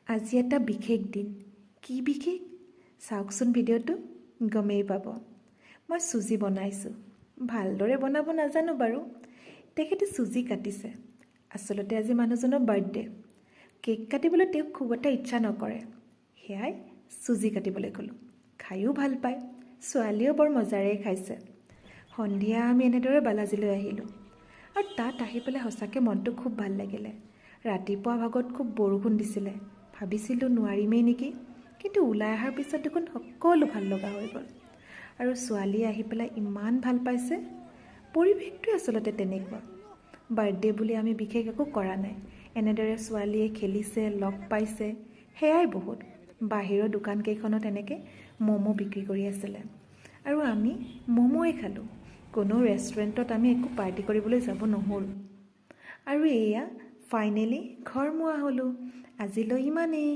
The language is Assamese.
আজি এটা বিশেষ দিন। কি বিশেষ? চাওকচোন ভিডিঅ'টো, গমেই পাব। মই চুজি বনাইছোঁ। ভালদৰে বনাব নাজানো বাৰু। তেখেতে চুজি কাটিছে। আচলতে আজি মানুহজনৰ বাৰ্থডে। কেক কাটিবলৈ তেওঁক খুব এটা ইচ্ছা নকৰে। সেয়াই চুজি কাটিবলৈ ক'লোঁ। খায়ো ভাল পায়। ছোৱালীয়েও বৰ মজাৰে খাইছে। সন্ধিয়া আমি এনেদৰে বালাজীলৈ আহিলোঁ। আৰু তাত আহি পেলাই সঁচাকৈ মনটো খুব ভাল লাগিলে। ৰাতিপুৱা ভাগত খুব বৰষুণ দিছিলে। ভাবিছিলোঁ নোৱাৰিমেই নেকি, কিন্তু ওলাই অহাৰ পিছত দেখোন সকলো ভাল লগা হৈ গ'ল। আৰু ছোৱালীয়ে আহি পেলাই ইমান ভাল পাইছে। পৰিৱেশটোৱে আচলতে তেনেকুৱা। বাৰ্থডে বুলি আমি বিশেষ একো কৰা নাই। এনেদৰে ছোৱালীয়ে খেলিছে, লগ পাইছে, সেয়াই বহুত। বাহিৰৰ দোকানকেইখনত এনেকৈ ম'ম' বিক্ৰী কৰি আছিলে আৰু আমি ম'ম'য়ে খালোঁ। কোনো ৰেষ্টুৰেণ্টত আমি একো পাৰ্টি কৰিবলৈ যাব নহ'ল। আৰু এয়া ফাইনেলি ঘৰ মোৱা হ'লোঁ। আজিলৈ ইমানেই।